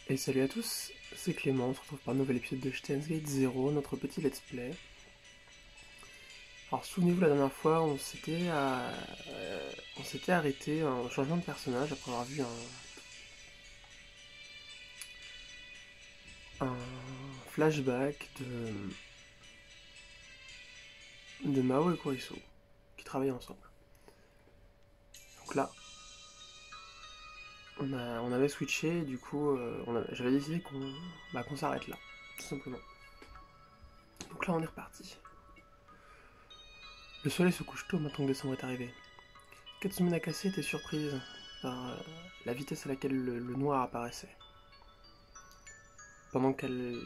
Et salut à tous, c'est Clément, on se retrouve pour un nouvel épisode de Steins Gate 0, notre petit let's play. Alors souvenez-vous, la dernière fois, on s'était arrêté un changement de personnage après avoir vu un flashback de Mao et Kurisu, qui travaillaient ensemble. Donc là, on avait switché, et du coup, j'avais décidé qu'on s'arrête là, tout simplement. Donc là, on est reparti. Le soleil se couche tôt maintenant que décembre est arrivé. Katsumi Nakase était surprise par la vitesse à laquelle le noir apparaissait. Pendant qu'elle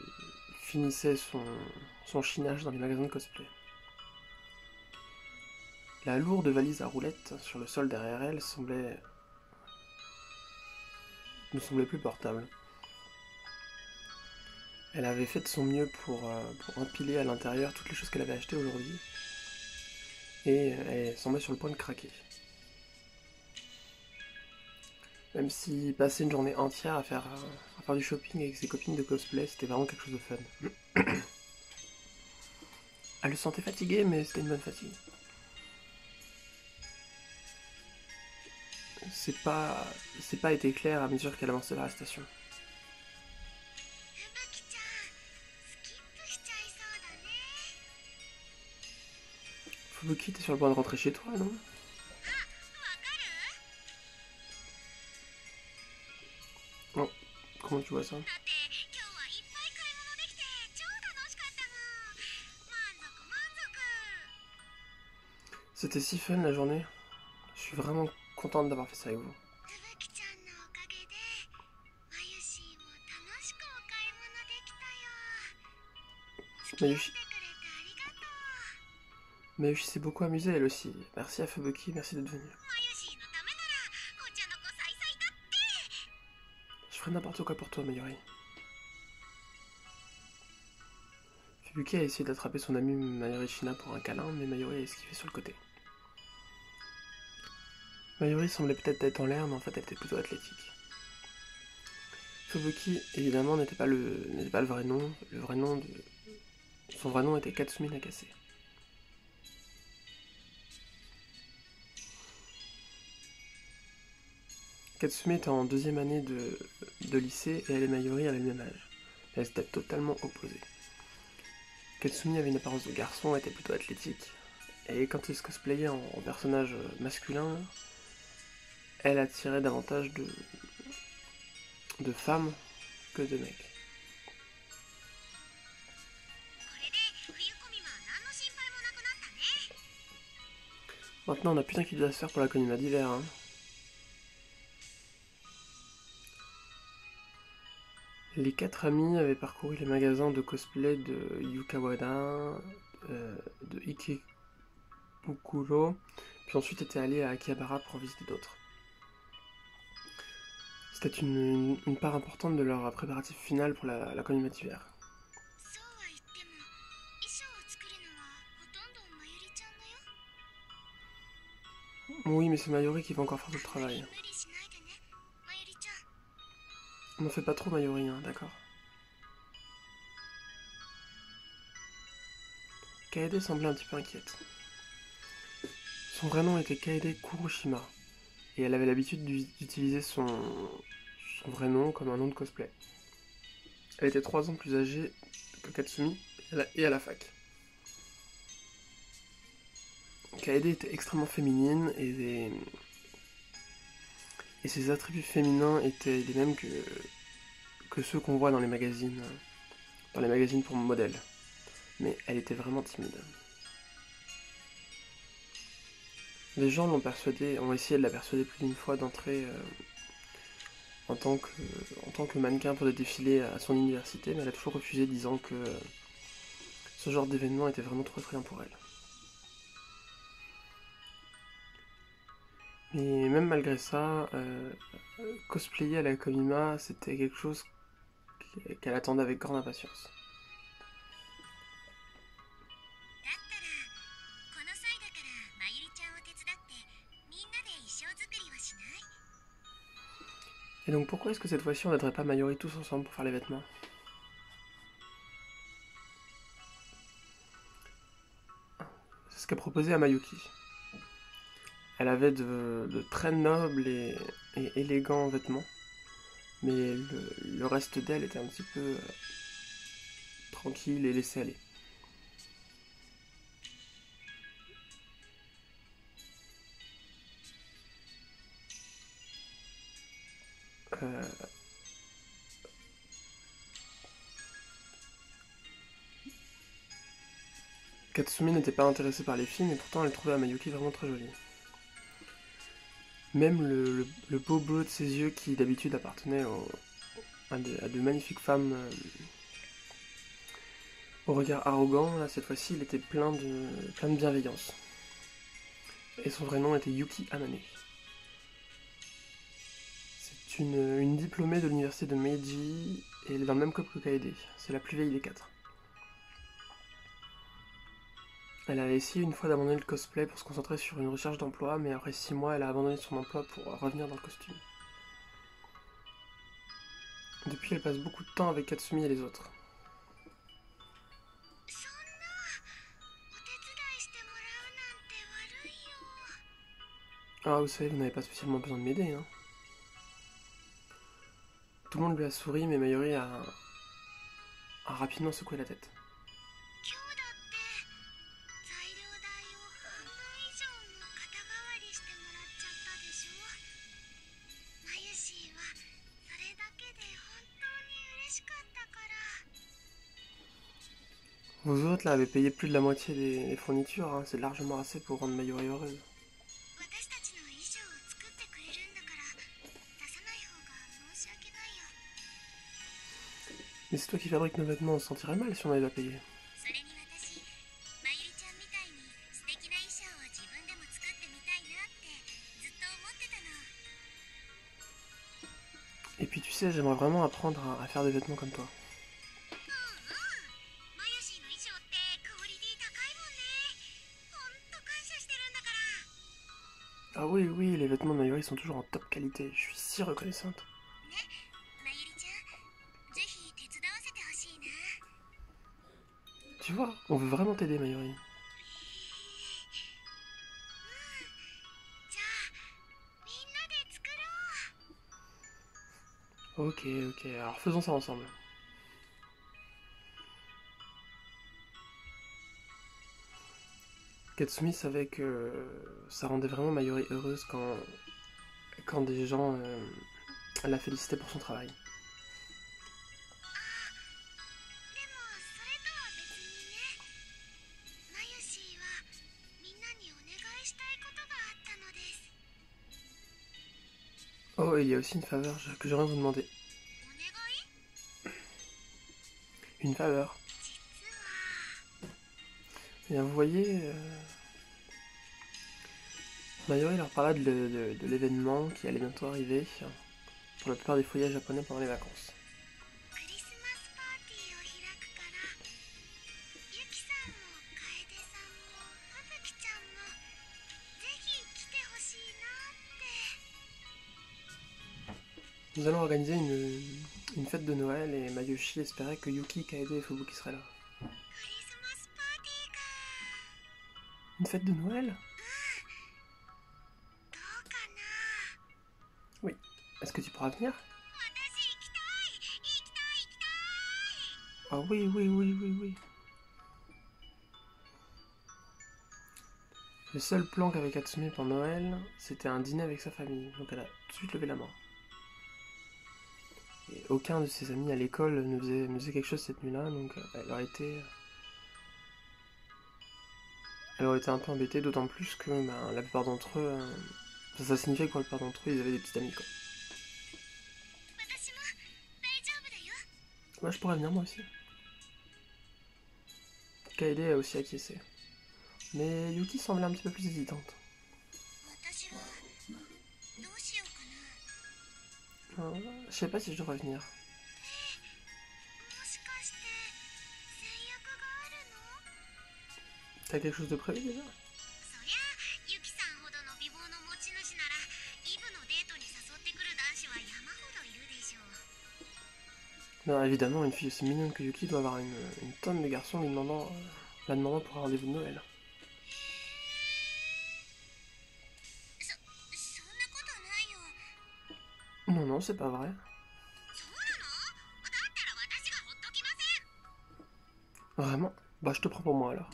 finissait son chinage dans les magasins de cosplay. La lourde valise à roulettes sur le sol derrière elle ne semblait plus portable. Elle avait fait de son mieux pour empiler à l'intérieur toutes les choses qu'elle avait achetées aujourd'hui, et elle semblait sur le point de craquer. Même si passer une journée entière à faire du shopping avec ses copines de cosplay, c'était vraiment quelque chose de fun. Elle se sentait fatiguée, mais c'était une bonne fatigue. C'est pas été clair à mesure qu'elle avançait vers la station. Fubuki, t'es sur le point de rentrer chez toi, non? Oh, comment tu vois ça? C'était si fun la journée. Je suis vraiment contente d'avoir fait ça avec vous. Mayushi, Mayushi s'est beaucoup amusée elle aussi. Merci à Fubuki, merci d'être venu. Je ferai n'importe quoi pour toi, Mayuri. Fubuki a essayé d'attraper son ami Mayuri Shina pour un câlin, mais Mayuri a esquivé sur le côté. Mayuri semblait peut-être être en l'air, mais en fait elle était plutôt athlétique. Fubuki, évidemment, n'était pas le vrai nom. Son vrai nom était Katsumi Nakase. Katsumi était en deuxième année de lycée et elle et Mayuri avaient le même âge. Elles étaient totalement opposées. Katsumi avait une apparence de garçon, était plutôt athlétique, et quand il se cosplayait en personnage masculin, elle attirait davantage de femmes que de mecs. Maintenant, on n'a plus d'inquiétude à se faire pour la Konima d'hiver, hein. Les quatre amis avaient parcouru les magasins de cosplay de Yukawada, de Ikebukuro, puis ensuite étaient allés à Akihabara pour en visiter d'autres. C'était une part importante de leur préparatif final pour la Konima d'hiver. Oui, mais c'est Mayuri qui va encore faire tout le travail. On n'en fait pas trop, Mayuri, hein, d'accord. Kaede semblait un petit peu inquiète. Son vrai nom était Kaede Kuroshima, et elle avait l'habitude d'utiliser son vrai nom comme un nom de cosplay. Elle était 3 ans plus âgée que Katsumi et à la fac. Kaede était extrêmement féminine et ses attributs féminins étaient les mêmes que ceux qu'on voit dans les magazines pour modèles. Mais elle était vraiment timide. Les gens ont essayé de la persuader plus d'une fois d'entrer en tant que mannequin pour des défilés à son université, mais elle a toujours refusé, disant que ce genre d'événement était vraiment trop effrayant pour elle. Mais même malgré ça, cosplayer à la Konima, c'était quelque chose qu'elle attendait avec grande impatience. Et donc pourquoi est-ce que cette fois-ci on n'aiderait pas Mayuri tous ensemble pour faire les vêtements? C'est ce qu'a proposé à Mayuki. Elle avait de très nobles et élégants vêtements, mais le reste d'elle était un petit peu tranquille et laissée aller. Euh, Katsumi n'était pas intéressée par les filles, mais pourtant elle trouvait Amayuki vraiment très jolie. Même le beau bleu de ses yeux qui d'habitude appartenait à de magnifiques femmes au regard arrogant, là, cette fois-ci il était plein de bienveillance. Et son vrai nom était Yuki Amane. C'est une diplômée de l'université de Meiji et elle est dans le même club que Kaede. C'est la plus vieille des quatre. Elle a essayé une fois d'abandonner le cosplay pour se concentrer sur une recherche d'emploi, mais après 6 mois, elle a abandonné son emploi pour revenir dans le costume. Depuis, elle passe beaucoup de temps avec Katsumi et les autres. Ah, vous savez, vous n'avez pas spécialement besoin de m'aider, hein. Tout le monde lui a souri, mais Mayuri a rapidement secoué la tête. Vous autres, là, avez payé plus de la moitié des fournitures, hein. C'est largement assez pour rendre Mayuri heureuse. Mais c'est toi qui fabriques nos vêtements, on se sentirait mal si on avait pas payé. Et puis tu sais, j'aimerais vraiment apprendre à faire des vêtements comme toi. Ah oui, oui, les vêtements de Mayuri sont toujours en top qualité, je suis si reconnaissante. Tu vois, on veut vraiment t'aider, Mayuri. Ok, ok, alors faisons ça ensemble. Katsumi savait que ça rendait vraiment Mayuri heureuse quand des gens la félicitaient pour son travail. Oh, il y a aussi une faveur que j'aimerais vous demander. Une faveur. Et bien, vous voyez, Mayuri leur parla de l'événement qui allait bientôt arriver pour la plupart des foyers japonais pendant les vacances. Nous allons organiser une fête de Noël et Mayushi espérait que Yuki, Kaede et Fubuki seraient là. Une fête de Noël? Oui. Est-ce que tu pourras venir? Ah oui, oui, oui, oui, oui. Le seul plan qu'avait Katsumi pour Noël, c'était un dîner avec sa famille, donc elle a tout de suite levé la main. Et aucun de ses amis à l'école ne faisait quelque chose cette nuit-là, donc elle aurait été un peu embêtée, d'autant plus que la plupart d'entre eux, ça signifiait que pour la plupart d'entre eux, ils avaient des petits amis, quoi. Moi, je pourrais venir, moi aussi. Kaede a aussi acquiescé. Mais Yuki semblait un petit peu plus hésitante. Je sais pas si je devrais venir. T'as quelque chose de prévu déjà? Non, évidemment, une fille aussi mignonne que Yuki doit avoir une tonne de garçons la demandant pour un rendez-vous de Noël. そんなことないよ。 Non, non, c'est pas vrai. そうなの？だったら私がほっときません。 Vraiment? Bah, je te prends pour moi alors. ふ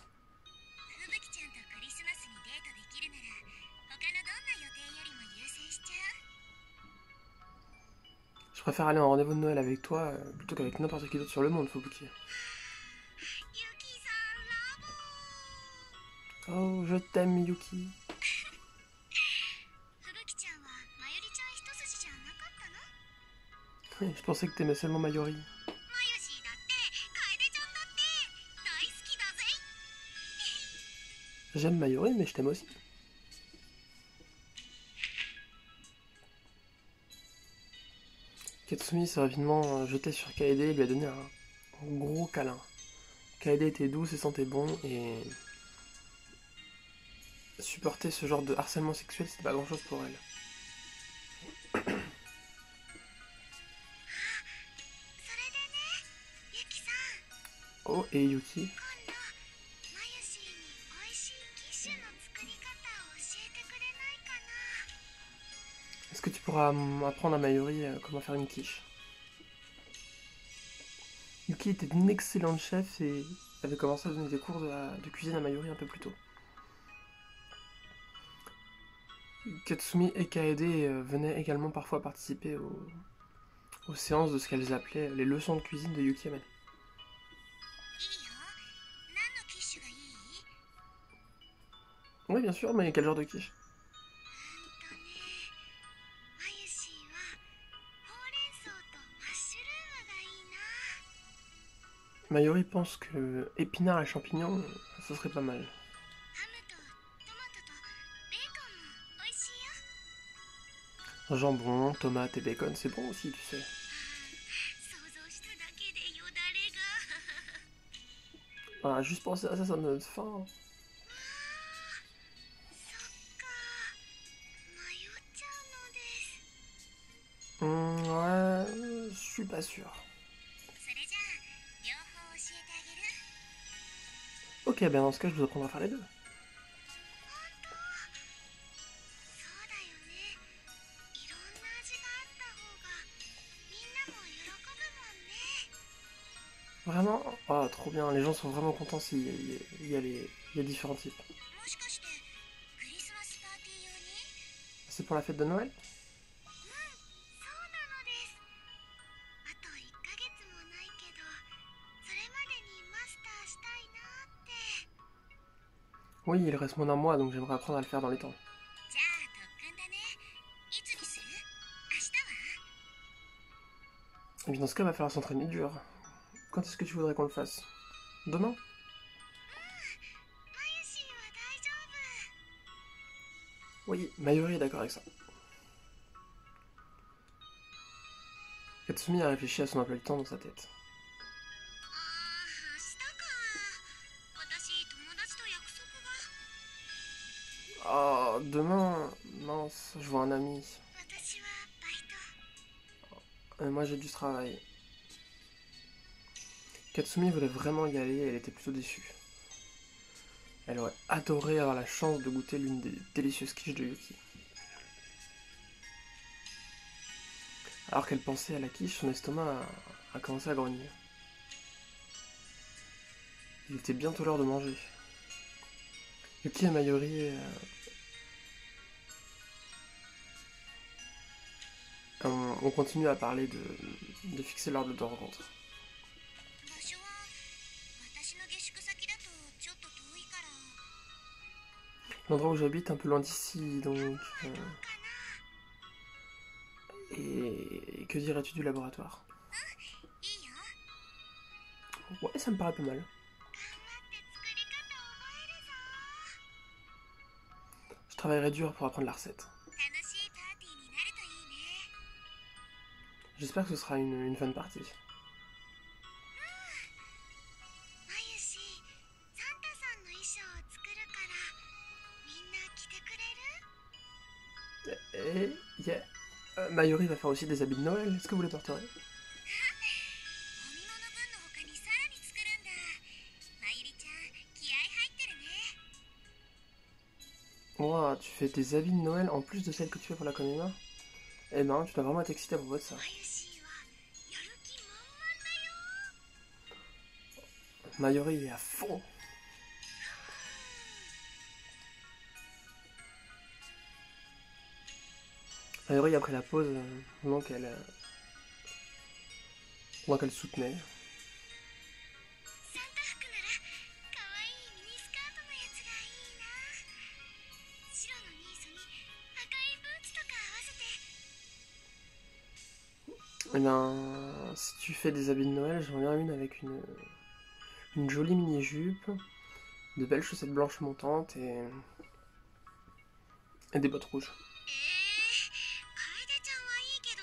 ぶきちゃんとクリスマスにデートできるなら他のどんな予定よりも優先しちゃう。 Je préfère aller en rendez-vous de Noël avec toi plutôt qu'avec n'importe qui d'autre sur le monde, Fubuki. ゆきさんラブ。 Oh, je t'aime, Yuki. ふぶきちゃんはまゆりちゃん一筋じゃなかったの？ Je pensais que t'aimais seulement Mayuri. まゆしーだって楓ちゃんだって大好きだぜ。 J'aime Mayuri, mais je t'aime aussi. Katsumi s'est rapidement jeté sur Kaede et lui a donné un gros câlin. Kaede était douce et sentait bon, et supporter ce genre de harcèlement sexuel, c'était pas grand chose pour elle. それでね、ゆきさん、 Oh, et Yuki. 今度まゆしーに美味しいキッシュの作り方を教えてくれないかな。 Est-ce que tu pourras apprendre à Mayuri comment faire une quiche? Yuki était une excellente chef et avait commencé à donner des cours de cuisine à Mayuri un peu plus tôt. Katsumi et Kaede venaient également parfois participer aux séances de ce qu'elles appelaient les leçons de cuisine de Yuki Amane. いいよ。何のキッシュがいい？ Oui, bien sûr, mais quel genre de quiche? まゆしーはほうれん草とマッシュルームがいいな。 Mayuri pense que épinards et champignons, ce serait pas mal. ハムとトマトとベーコンも美味しいよ。 Jambon, tomates et bacon, c'est bon aussi, tu sais. 想像しただけでよだれが。 Voilà, juste penser à ça, ça me donne faim. そっか、迷っちゃうのです。 Ouais, je suis pas sûr. それじゃあ両方教えてあげる。 Ok, ben dans ce cas, je vous apprendrai à faire les deux. そうだよね。いろんな味があった方がみんなも喜ぶもんね。 Vraiment? Oh, trop bien, les gens sont vraiment contents s'il y a les différents types. もしかしてクリスマスパーティー用に？ C'est pour la fête de Noël? そうなのです。あと1ヶ月もないけど、それまでにマスターしたいなって。 Oui, il reste moins d'un mois, donc j'aimerais apprendre à le faire dans les temps. じゃあ特訓だね。いつにする？明日は？ Et puis dans ce cas, il va falloir s'entraîner dur. Quand est-ce que tu voudrais qu'on le fasse? Demain? まゆしーは大丈夫。 Oui, Mayuri est d'accord avec ça. Katsumi a réfléchi à son emploi du temps dans sa tête. 明日か。私友達と約束が。 Oh, demain? Mince, je vois un ami. 私はバイト。 Moi j'ai du travail. Katsumi voulait vraiment y aller et elle était plutôt déçue. Elle aurait adoré avoir la chance de goûter l'une des délicieuses quiches de Yuki. Alors qu'elle pensait à la quiche, son estomac a commencé à grogner. Il était bientôt l'heure de manger. Yuki et Mayuri on continue à parler de fixer l'heure de rencontre. 場所は私の下宿先だとちょっと遠いから。 L'endroit où j'habite est un peu loin d'ici, donc... どうかな。 Et que dirais-tu du laboratoire? いいよ。 Ouais, ça me paraît pas mal. 頑張って作り方覚えるぞ。 Je travaillerai dur pour apprendre la recette. 楽しいパーティーになるといいね。 J'espère que ce sera une fun party. まゆし、サンタさんの衣装を作るからみんな着てくれる？ Et... Yeah. Mayuri va faire aussi des habits de Noël, est-ce que vous les porterez? そ Ouah, tu fais des habits de Noël en plus de celles que tu fais pour la Konima? Eh ben, tu dois vraiment être excité à propos de ça. マユシーはやる気満々だよ。 Mayuri est à fond. Mayuri, après la pause, pendant qu'elle soutenait, サンタ服なら可愛いミニスカートのやつがいいな。白のニースに赤いブーツとか合わせて。 eh bien, si tu fais des habits de Noël, j'en viens une avec une jolie mini-jupe, de belles chaussettes blanches montantes et des bottes rouges. 楓ちゃんはいいけど、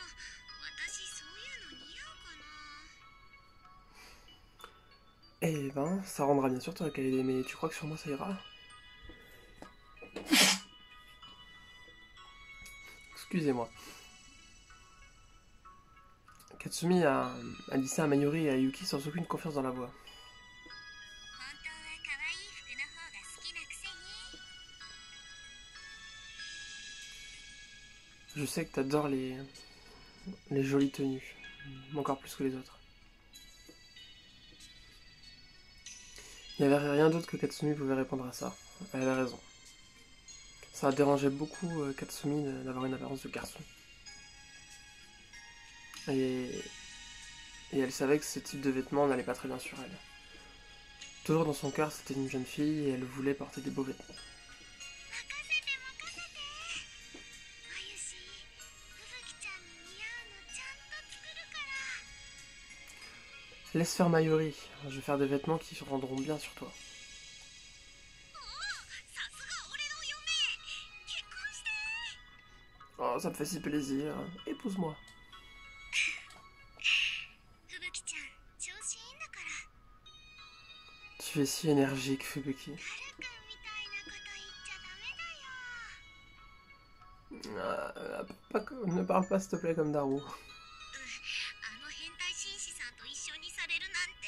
私そういうの似合うかな。 Eh ben, ça rendra bien sûr toi qu'elle est, mais tu crois que sur moi ça ira? Excusez-moi. Katsumi a dit ça à Mayuri et à Yuki sans aucune confiance dans la voix. 本当は可愛い服の方が好きなくせに。 Je sais que t'adores les jolies tenues, encore plus que les autres. Il n'y avait rien d'autre que Katsumi pouvait répondre à ça. Elle avait raison. Ça a dérangé beaucoup Katsumi d'avoir une apparence de garçon. Et elle savait que ce type de vêtements n'allait pas très bien sur elle. Toujours dans son cœur, c'était une jeune fille et elle voulait porter des beaux vêtements. 任せて任せて。まゆし、ふぶきちゃんに似合うのちゃんと作るから。 Laisse faire Mayuri, je vais faire des vêtements qui se rendront bien sur toi. おお、さすが俺の嫁。結婚して。 Oh, ça me fait si plaisir. Épouse-moi. ふぶきちゃん、調子いいんだから。 Tu es si énergique, Fubuki. はるくんみたいなこと言っちゃダメだよ。 Ne parle pas s'il te plaît comme Daru. あの変態紳士さんと一緒にされるなんて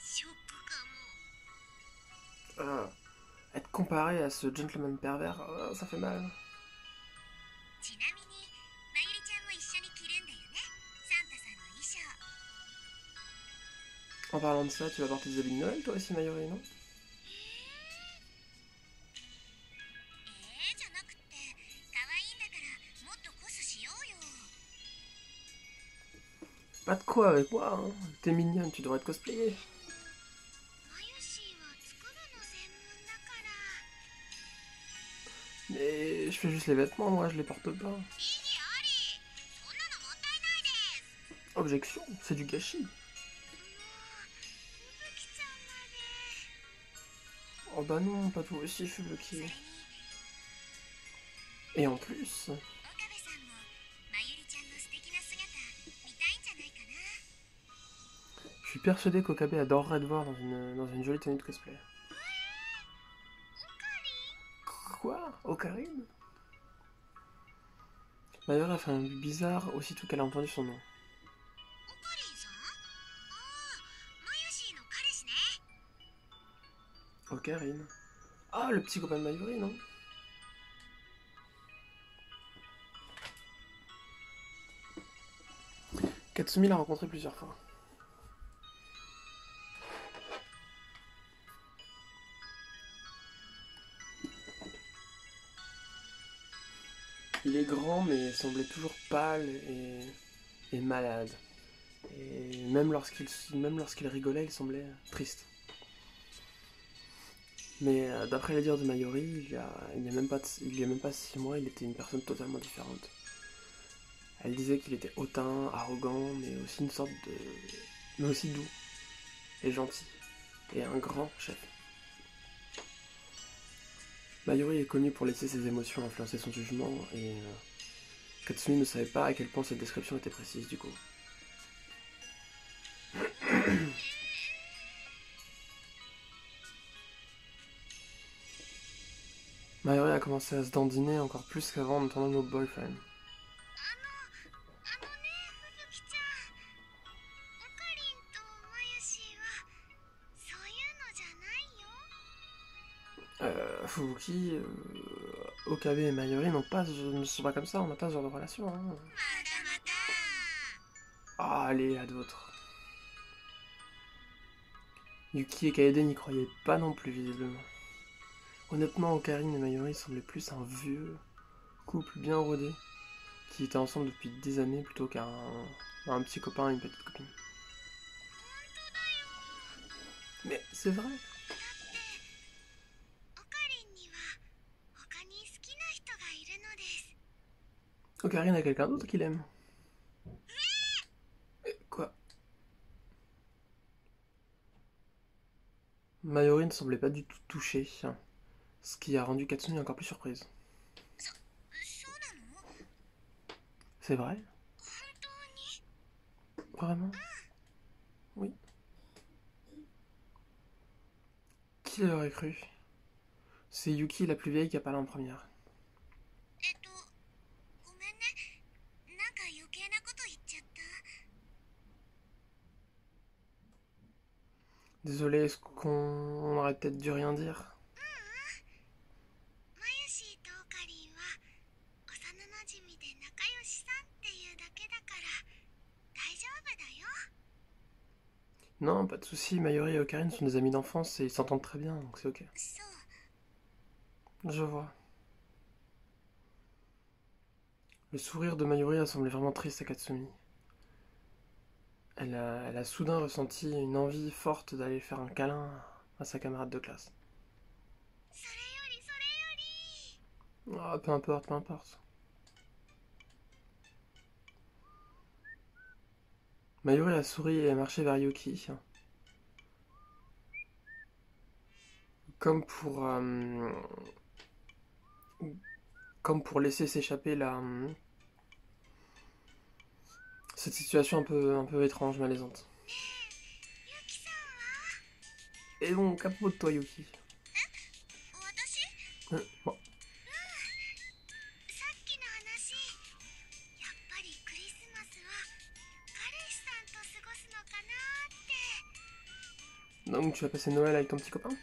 ショックかも。 Être comparé à ce gentleman pervers, ça fait mal. ちなみにまゆりちゃんも一緒に着るんだよね、サンタさんの衣装。 En parlant de ça, tu vas porter des habits de Noël toi aussi, Mayuri, non? じゃなくて、可愛いんだからもっとコスしようよ。 Pas de quoi avec moi, hein. T'es mignonne, tu devrais être cosplayée. まゆしは作るの専門だから。 Mais je fais juste les vêtements, moi, je les porte pas. 意義あり。そんなのもったいないです。 Objection, c'est du gâchis. もうふぶきちゃんまで。 Oh bah non, pas toi aussi, Fubuki. それに Et en plus, 岡部さんもまゆりちゃんの素敵な姿見たいんじゃないかな。 je suis persuadé qu'Okabe adorerait te voir dans une jolie tenue de cosplay. オカリン。 Quoi? Ocarine? Mayuri a fait un but bizarre aussitôt qu'elle a entendu son nom. オカリンさん。ああ、まゆしの彼氏ね。 Ocarine. Ah, le petit copain de Mayuri, non? Katsumi l'a rencontré plusieurs fois. Il est grand mais semblait toujours pâle et malade. Et même lorsqu'il rigolait, il semblait triste. Mais d'après les dires de Mayuri, il y a même pas 6 mois, il était une personne totalement différente. Elle disait qu'il était hautain, arrogant, mais aussi mais aussi doux et gentil, et un grand chef. Mayuri est connu pour laisser ses émotions influencer son jugement, et Katsumi ne savait pas à quel point cette description était précise du coup. Mayuri a commencé à se dandiner encore plus qu'avant en entendant le mot boyfriend. あのね、ふぶきちゃん。オカリンとまゆしはそういうのじゃないよ。 Fubuki, Okabe et Mayuri ne sont pas comme ça, on n'a pas ce genre de relation. Hein. まだまだ Ah, allez, à d'autres. Yuki et Kaede n'y croyaient pas non plus, visiblement. Honnêtement, Okarine et Mayuri semblaient plus un vieux couple bien rodé, qui était ensemble depuis des années plutôt un petit copain et une petite copine. 本当だよ Mais c'est vrai. だってオカリンには他に好きな人がいるのです Okarine a quelqu'un d'autre qu'il aime. Quoi? Mayuri ne semblait pas du tout touchée, ce qui a rendu Katsumi encore plus surprise. そうなの C'est vrai? 本当に Vraiment? Oui. Qui l'aurait cru? C'est Yuki, la plus vieille, qui a parlé en première. ごめんねなんか余計なこと言っちゃった Désolé, est-ce qu'on aurait peut-être dû rien dire? マユシーとオカリンは幼なじみで仲良しさんっていうだけだから大丈夫だよ Non, pas de soucis, Mayuri et Okarine sont des amis d'enfance et ils s'entendent très bien, donc c'est ok. そう Je vois. Le sourire de Mayuri a semblé vraiment triste à Katsumi. Elle a soudain ressenti une envie forte d'aller faire un câlin à sa camarade de classe. それよりそれより Ah, peu importe, peu importe. Mayuri a souri et a marché vers Yuki. Comme pour, euh, comme pour laisser s'échapper cette situation un peu étrange, malaisante. ユキさんは Et donc, à propos de toi, Yuki. 私 Bon, さっきの話やっぱりクリスマスは彼氏さんと過ごすのかなって donc tu vas passer Noël avec ton petit copain? 本当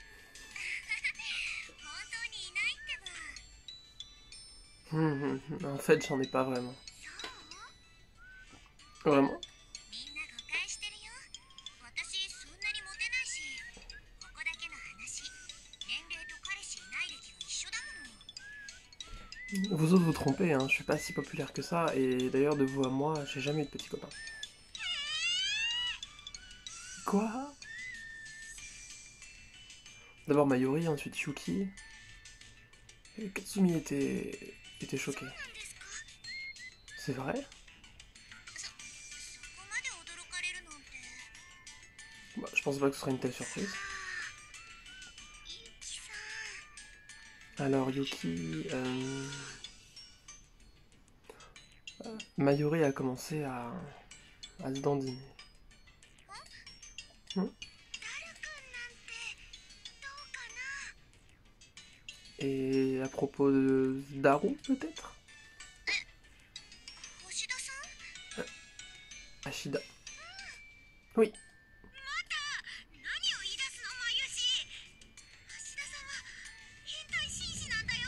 にいないってば En fait, j'en ai pas vraiment. そう Vraiment? みんな誤解してるよ私そんなにモテないしここだけの話年齢と彼氏いない歴が一緒だもの Vous autres vous trompez, hein, je suis pas si populaire que ça, et d'ailleurs, de vous à moi, j'ai jamais eu de petit copain. Quoi? D'abord Mayuri, ensuite Yuki. Et Katsumi était choqué. なんですか C'est vrai? そこまで驚かれるなんて Bah, je pense pas que ce serait une telle surprise. ゆきさん Alors Yuki, Mayuri a commencé à se dandiner. ダルくんなんてどうかな Et à propos de Daru, peut-être? 星田さん Ashida. Oui. 何を言い出すのマユシ橋田さんは変態紳士なんだよ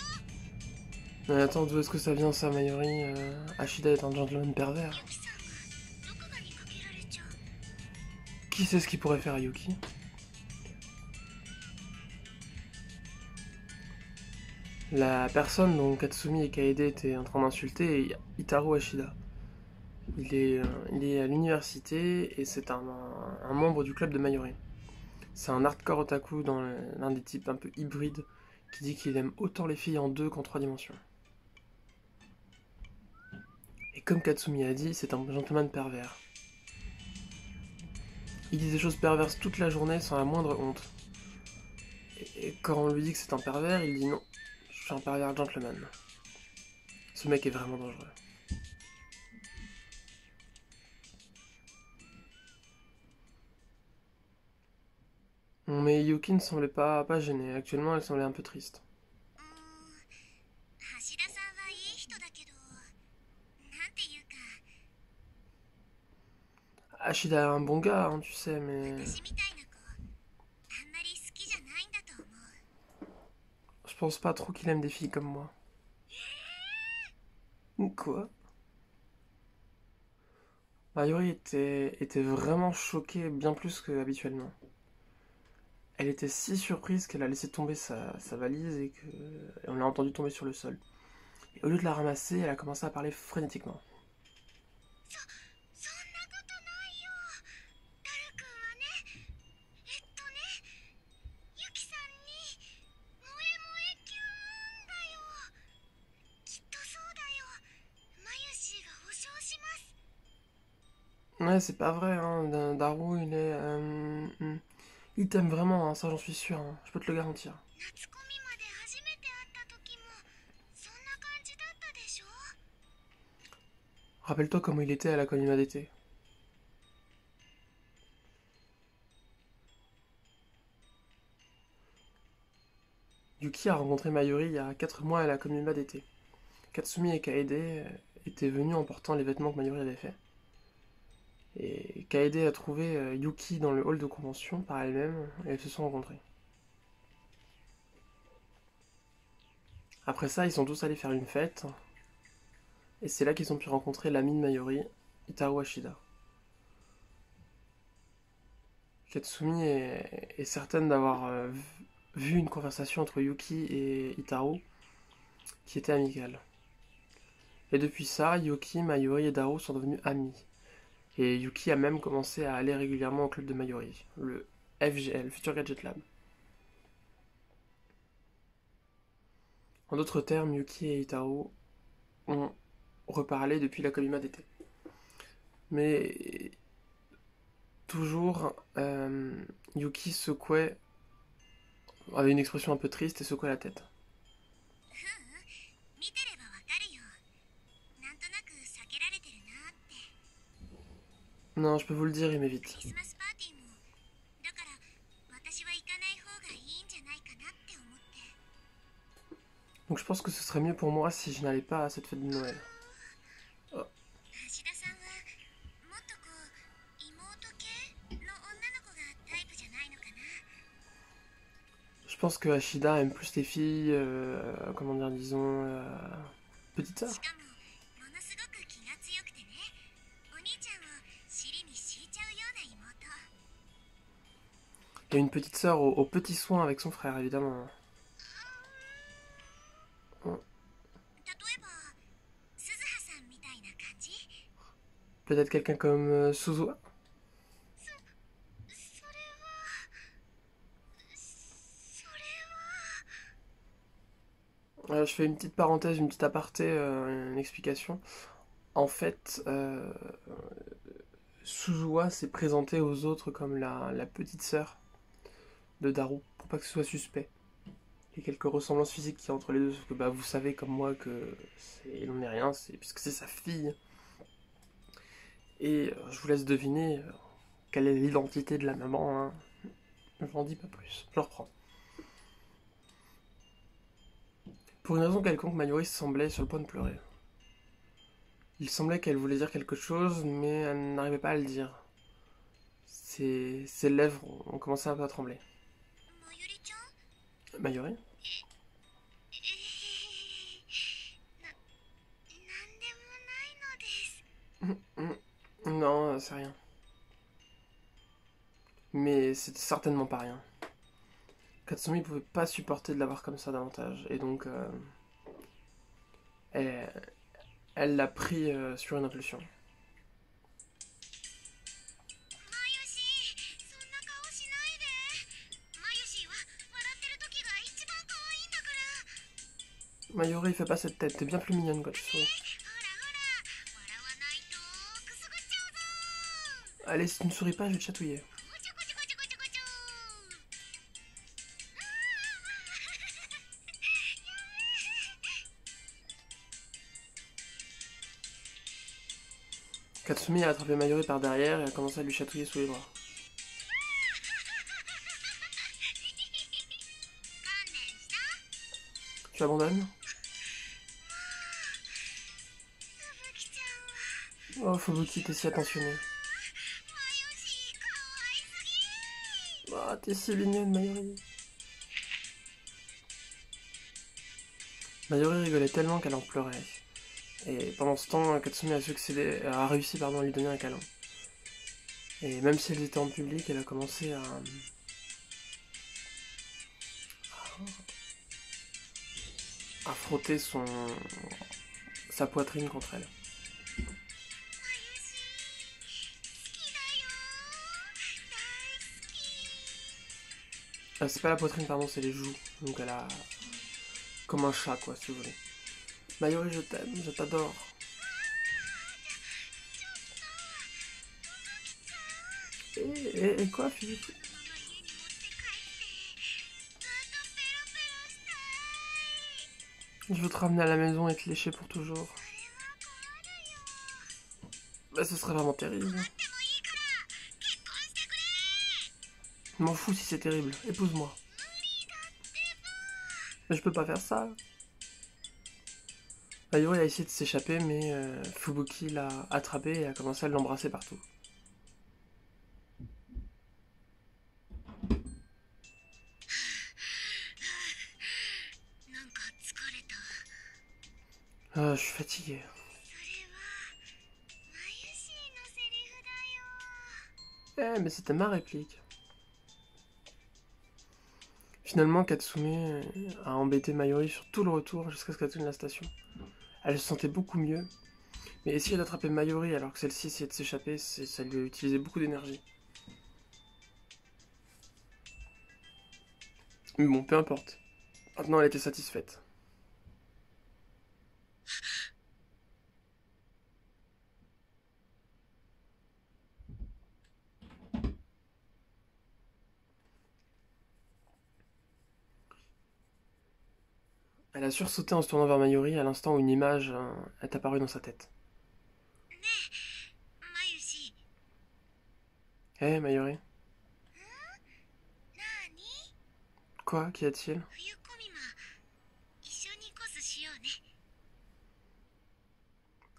Mais attends, d'où est-ce que ça vient ça, Mayuri? Ashida est un gentleman pervers. ユキさんがどこかにかけられちゃう Qui sait ce qu'il pourrait faire à Yuki? La personne dont Katsumi et Kaede étaient en train d'insulter est Itaru Ashida. Il est à l'université et c'est un membre du club de Mayuri. C'est un hardcore otaku l'un des types un peu hybrides qui dit qu'il aime autant les filles en 2 qu'en 3 dimensions. Et comme Katsumi a dit, c'est un gentleman pervers. Il dit des choses perverses toute la journée sans la moindre honte. Et quand on lui dit que c'est un pervers, il dit non, je suis un pervers gentleman. Ce mec est vraiment dangereux. Mais Yuki ne semblait pas gênée. Actuellement, elle semblait un peu triste. 橋田さんはいい人だけどなんていうか Ashida est un bon gars, hein, tu sais, mais 私みたいな子あんまり好きじゃないんだと思う je pense pas trop qu'il aime des filles comme moi. Quoi? Mayuri était vraiment choquée bien plus qu'habituellement. Elle était si surprise qu'elle a laissé tomber sa valise et on l'a entendu tomber sur le sol. Et au lieu de la ramasser, elle a commencé à parler frénétiquement. そんなことないよ。ダル君はね、ゆきさんに萌え萌えキュンだよ。きっとそうだよ。マユシーが保証します。 Ouais, c'est pas vrai, hein. Daru, il t'aime vraiment, hein, ça j'en suis sûr, hein. Je peux te le garantir. 夏コミまで初めて会った時もそんな感じだったでしょ。 Rappelle-toi comment il était à la Konima d'été. Yuki a rencontré Mayuri il y a 4 mois à la Konima d'été. Katsumi et Kaede étaient venus en portant les vêtements que Mayuri avait fait. Et Kaede a trouvé Yuki dans le hall de convention par elle-même et elles se sont rencontrées. Après ça, ils sont tous allés faire une fête et c'est là qu'ils ont pu rencontrer l'ami de Mayuri, Hitaru Ashida. Katsumi est certaine d'avoir vu une conversation entre Yuki et Hitaru qui était amicale. Et depuis ça, Yuki, Mayuri et Daru sont devenus amis. Et Yuki a même commencé à aller régulièrement au club de Mayuri, le FGL, Future Gadget Lab. En d'autres termes, Yuki et Hitaru ont reparlé depuis la Komima d'été. Mais toujours, Yuki secouait, avait une expression un peu triste et secouait la tête. 見てればわかるよ。なんとなく避けられてるなって。 Non, je peux vous le dire, il m'évite. クリスマスパーティーもだから私は行かない方がいいんじゃないかなって思って。 Donc je pense que ce serait mieux pour moi si je n'allais pas à cette fête de Noël. Oh. 橋田さんはもっとこう妹系の女の子がタイプじゃないのかな。 Je pense que Ashida aime plus les filles, comment dire, disons, petite sœur. しかもものすごく気が強くてね、お兄ちゃんを尻に敷いちゃうような妹。 Il y a une petite sœur aux petits soins avec son frère, évidemment. 例えば鈴葉さんみたいな感じ。 Peut-être quelqu'un comme Suzuha. それは。Je fais une petite parenthèse, une petite aparté, une explication. En fait, Suzuha s'est présentée aux autres comme la petite sœur de Daru, pour pas que ce soit suspect. Il y a quelques ressemblances physiques qu'il y a entre les deux, sauf que bah, vous savez comme moi que il n'en est rien, puisque c'est sa fille. Et je vous laisse deviner quelle est l'identité de la maman. Hein. Je n'en dis pas plus, je reprends. Pour une raison quelconque, Mayuri semblait sur le point de pleurer. Il semblait qu'elle voulait dire quelque chose, mais elle n'arrivait pas à le dire. Ses lèvres ont commencé un peu à trembler. まゆりちゃん。 Mayuri? なんでもないのです。 Non, c'est rien. Mais c'était certainement pas rien. Katsumi pouvait pas supporter de la voir comme ça davantage, et donc elle elle l'a pris sur une impulsion. マユシーそんな顔しないで。マユシーは笑ってる時が一番可愛いんだから。 Mayuri, fais pas cette tête, t'es bien plus mignonne quand tu souris. ほらほら笑わないとくすぐっちゃうぞ。 Allez, si tu ne souris pas, je vais te chatouiller. こちょこちょこちょこちょこちょ。 Katsumi a attrapé Mayuri par derrière et a commencé à lui chatouiller sous les bras. 観念した。 Tu abandonnes? 鈴木ちゃんは。 Oh, Fubuki, t'es si attentionné. マユシー可愛すぎ。 Ah, t'es si mignonne, Mayuri. Mayuri rigolait tellement qu'elle en pleurait. Et pendant ce temps, Katsumi a réussi à lui donner un câlin. Et même si elles étaient en public, elle a commencé à frotter sa poitrine contre elle. まゆし好きだよ大好き C'est pas la poitrine, pardon, c'est les joues. Donc elle a... comme un chat, quoi, si vous voulez. Mayuri, je t'aime, je t'adore. Et quoi, Philippe? ママの家に持って帰ってずっとペロペロしたい Je veux te ramener à la maison et te lécher pour toujours. それは困るよ Bah, ce serait vraiment terrible. 困ってもいいから結婚してくれ Je m'en fous si c'est terrible. Épouse-moi. 無理だってば Mais je peux pas faire ça. Mayuri a essayé de s'échapper, mais Fubuki l'a attrapé et a commencé à l'embrasser partout. なんか疲れた Ah, je suis fatigué. それはマユシーのセリフだよ Eh, mais c'était ma réplique. Finalement, Katsume a embêté Mayuri sur tout le retour jusqu'à ce qu'elle atteigne la station. Elle se sentait beaucoup mieux, mais essayer d'attraper Mayuri alors que celle-ci essayait de s'échapper, ça lui a utilisé beaucoup d'énergie. Mais bon, peu importe. Maintenant, elle était satisfaite. Elle a sursauté en se tournant vers Mayuri à l'instant où une image est apparue dans sa tête. ねえマユシ Hé, Mayuri. なーに Quoi? Qu'y a-t-il? 冬コミマ一緒にコスしようね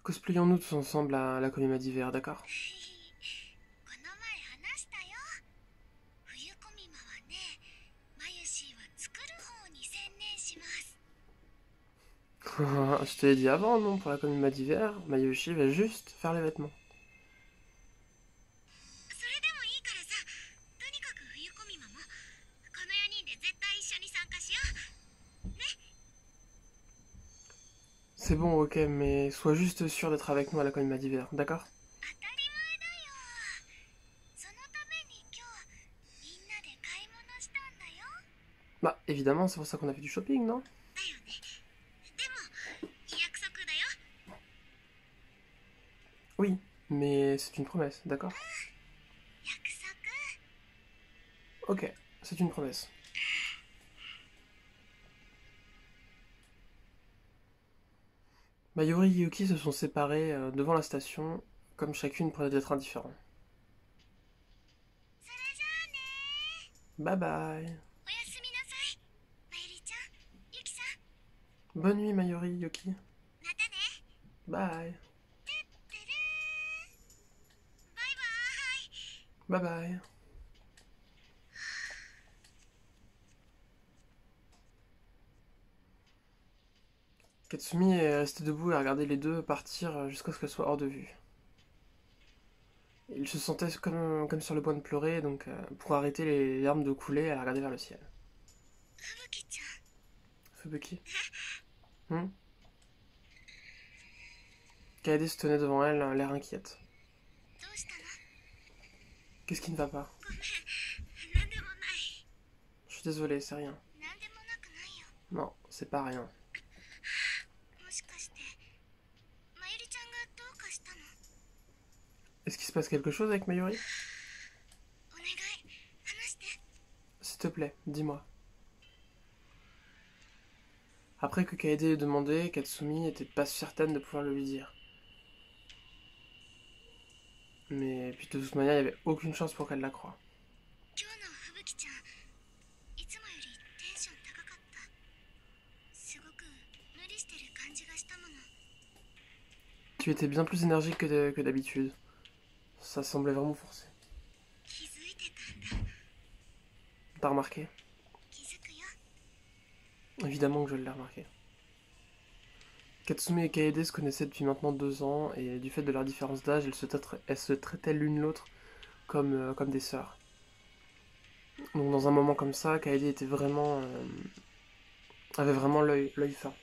Cosplayons-nous tous ensemble à la Komima d'hiver, d'accord? この前話したよ冬コミマはねマユシーは作る方に専念します Je te l'ai dit avant, non? Pour la Komima d'hiver, Mayushi va juste faire les vêtements. それでもいいからさとにかく冬コミマもこの4人で絶対一緒に参加しよう C'est bon, ok, mais sois juste sûr d'être avec nous à la Komima d'hiver, d'accord? 当たり前だよそのために今日みんなで買い物したんだよ Bah, évidemment, c'est pour ça qu'on a fait du shopping, non? だよねでも約束だよ Oui, mais c'est une promesse, d'accord? 約束 Ok, c'est une promesse. Mayuri et Yuki se sont séparés devant la station, comme chacune prenait des trains différents. それじゃあね Bye bye. おやすみなさいまゆりちゃんゆきさん Bonne nuit, Mayuri, Yuki. またね Bye. てってれーバイバーイ Bye bye. Katsumi est restée debout et a regardé les deux partir jusqu'à ce qu'elle soit hors de vue. Il se sentait comme sur le point de pleurer, donc pour arrêter les larmes de couler, elle a regardé vers le ciel. ふぶきちゃん Fubuki. Kaede se tenait devant elle, l'air inquiète. どうしたの Qu'est-ce qui ne va pas? ごめんなんでもない Je suis désolée, c'est rien. なんでもなくないよ Non, c'est pas rien. もしかしてまゆりちゃんがどうかしたの Est-ce qu'il se passe quelque chose avec Mayuri? お願い話して S'il te plaît, dis-moi. Après que Kaede ait demandé, Katsumi n'était pas certaine de pouvoir le lui dire. Mais puis de toute manière, il n'y avait aucune chance pour qu'elle la croie. 今日のふぶきちゃんいつもよりテンション高かったすごく無理してる感じがしたもの Tu étais bien plus énergique que d'habitude. Ça semblait vraiment forcé. 気づいてたんだ T'as remarqué? 気づくよ Évidemment que je l'ai remarqué. Katsumi et Kaede se connaissaient depuis maintenant 2 ans, et du fait de leur différence d'âge, elles se traitaient l'une l'autre comme des sœurs. Donc dans un moment comme ça, Kaede avait vraiment l'œil fin.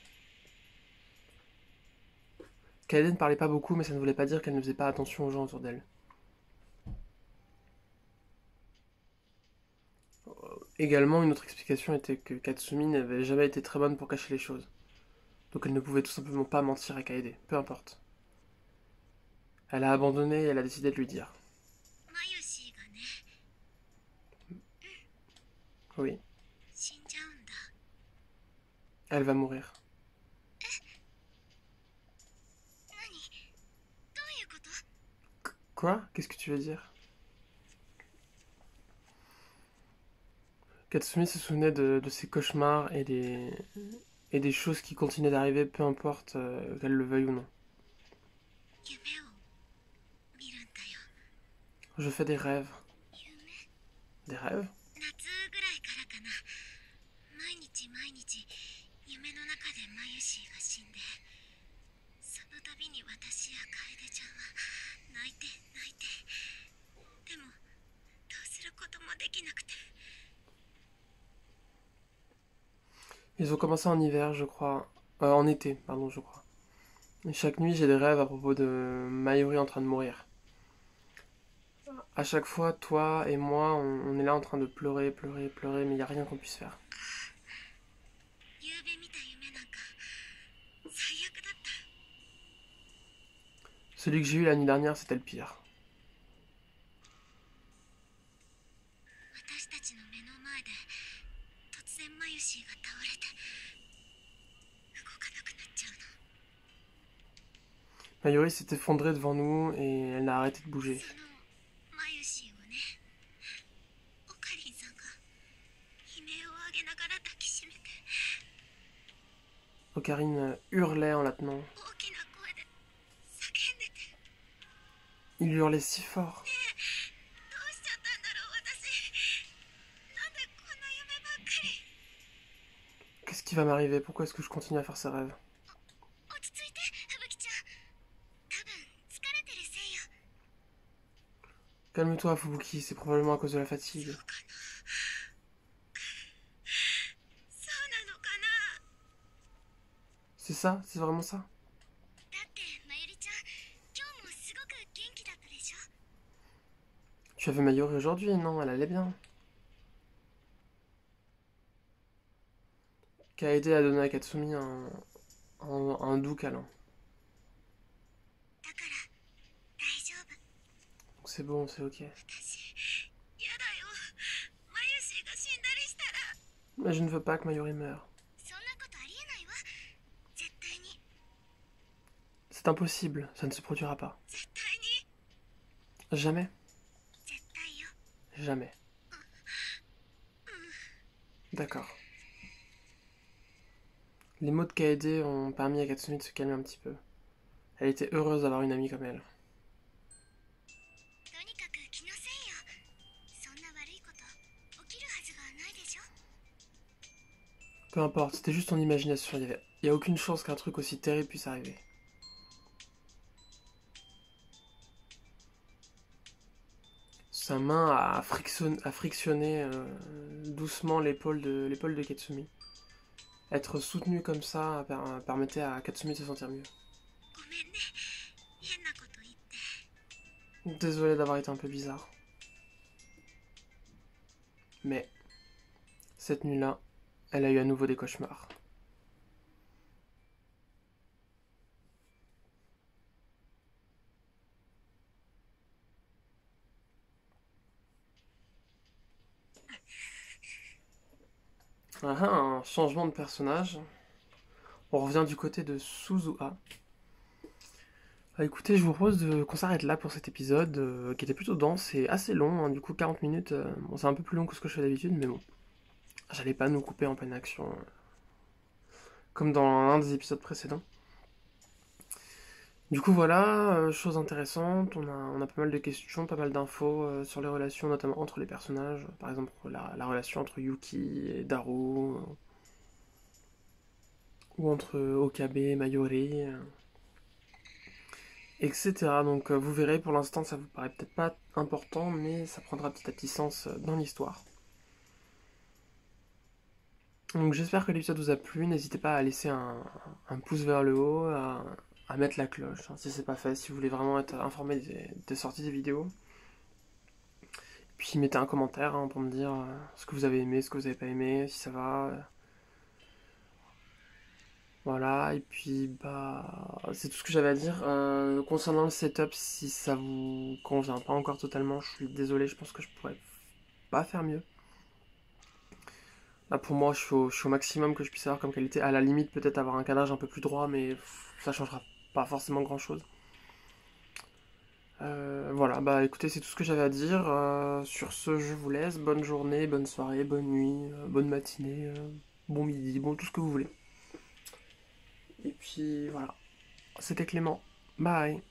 Kaede ne parlait pas beaucoup, mais ça ne voulait pas dire qu'elle ne faisait pas attention aux gens autour d'elle. Également, une autre explication était que Katsumi n'avait jamais été très bonne pour cacher les choses. Donc elle ne pouvait tout simplement pas mentir à Kaede, peu importe. Elle a abandonné et elle a décidé de lui dire. マユシがね、Oui, 死んじゃうんだ。 elle va mourir. 何、どういうこと？ Quoi? Qu'est-ce que tu veux dire? Katsumi se souvenait de ses cauchemars et des choses qui continuaient d'arriver, peu importe qu'elle le veuille ou non. 夢を見るんだよ。 Je fais des rêves. 夢？ Des rêves? 夏ぐらいからかな。毎日毎日夢の中でマユシーが死んで、その度に私や楓ちゃんは泣いて泣いて、でもどうすることもできなくて。 Ils ont commencé en hiver, je crois. En été, pardon, je crois. Et chaque nuit, j'ai des rêves à propos de Mayuri en train de mourir. À chaque fois, toi et moi, on est là en train de pleurer, pleurer, pleurer, mais il n'y a rien qu'on puisse faire. 夕べ見た夢なんか最悪だった。 Celui que j'ai eu la nuit dernière, c'était le pire. 私たちの目の前で突然マユシーが倒れて動かなくなっちゃうの。 Mayuri s'est effondrée devant nous et elle n'a arrêté de bouger. そのマユシーをね、オカリンさんが悲鳴を上げながら抱きしめて Ocarine hurlait en la tenant. 大きな声で叫んでて、 Il hurlait si fort. どうしちゃったんだろう私。なんでこんな夢ばっかり。 Qu'est-ce qui va m'arriver? Pourquoi est-ce que je continue à faire ces rêves? 落ち着いて、吹雪ちゃん。多分疲れてるせいよ。 Calme-toi, Fubuki, c'est probablement à cause de la fatigue. そうかな。そうなのかな。 C'est ça? C'est vraiment ça? だってまゆりちゃん、今日もすごく元気だったでしょ。 Tu avais Mayuri aujourd'hui? Non, elle allait bien. Kaede a donné à Katsumi un doux câlin. だから大丈夫。 Donc c'est bon, c'est ok. 私、やだよ。マユシーが死んだりしたら。 Mais je ne veux pas que Mayuri meure. そんなことありえないわ。絶対に。 C'est impossible, ça ne se produira pas. 絶対に。 Jamais, 絶対よ。 jamais. D'accord. Les mots de Kaede ont permis à Katsumi de se calmer un petit peu. Elle était heureuse d'avoir une amie comme elle. とにかく気のせいよ。そんな悪いこと起きるはずがないでしょ。 Peu importe, c'était juste ton imagination, y a aucune chance qu'un truc aussi terrible puisse arriver. Sa main a frictionné doucement l'épaule de Katsumi. Être soutenu comme ça permettait à Katsumi de se sentir mieux. ごめんね。変なこと言って。 Désolé d'avoir été un peu bizarre. Mais cette nuit-là, elle a eu à nouveau des cauchemars. Ah, ah, un changement de personnage. On revient du côté de Suzuha. Ah, écoutez, je vous propose qu'on s'arrête là pour cet épisode qui était plutôt dense et assez long, hein, du coup 40 minutes. Bon, c'est un peu plus long que ce que je fais d'habitude, mais bon. J'allais pas nous couper en pleine action, comme dans un des épisodes précédents. Du coup, voilà, chose intéressante, on a pas mal de questions, pas mal d'infos sur les relations, notamment entre les personnages. Par exemple, la relation entre Yuki et Daru, ou entre Okabe, Mayuri, etc. Donc vous verrez, pour l'instant ça vous paraît peut-être pas important, mais ça prendra petit à petit sens dans l'histoire. Donc j'espère que l'épisode vous a plu, n'hésitez pas à laisser un pouce vers le haut, à mettre la cloche, hein, si c'est pas fait, si vous voulez vraiment être informé des sorties des vidéos. Puis mettez un commentaire hein, pour me dire ce que vous avez aimé, ce que vous avez pas aimé, si ça va. Voilà, et puis bah c'est tout ce que j'avais à dire. Concernant le setup, si ça vous convient pas encore totalement, je suis désolé, je pense que je pourrais pas faire mieux. Là pour moi, je suis au maximum que je puisse avoir comme qualité. À la limite, peut-être avoir un cadrage un peu plus droit, mais ça changera pas forcément grand-chose. Voilà, bah écoutez, c'est tout ce que j'avais à dire. Sur ce, je vous laisse. Bonne journée, bonne soirée, bonne nuit, bonne matinée, bon midi, bon tout ce que vous voulez. Et puis voilà, c'était Clément. Bye.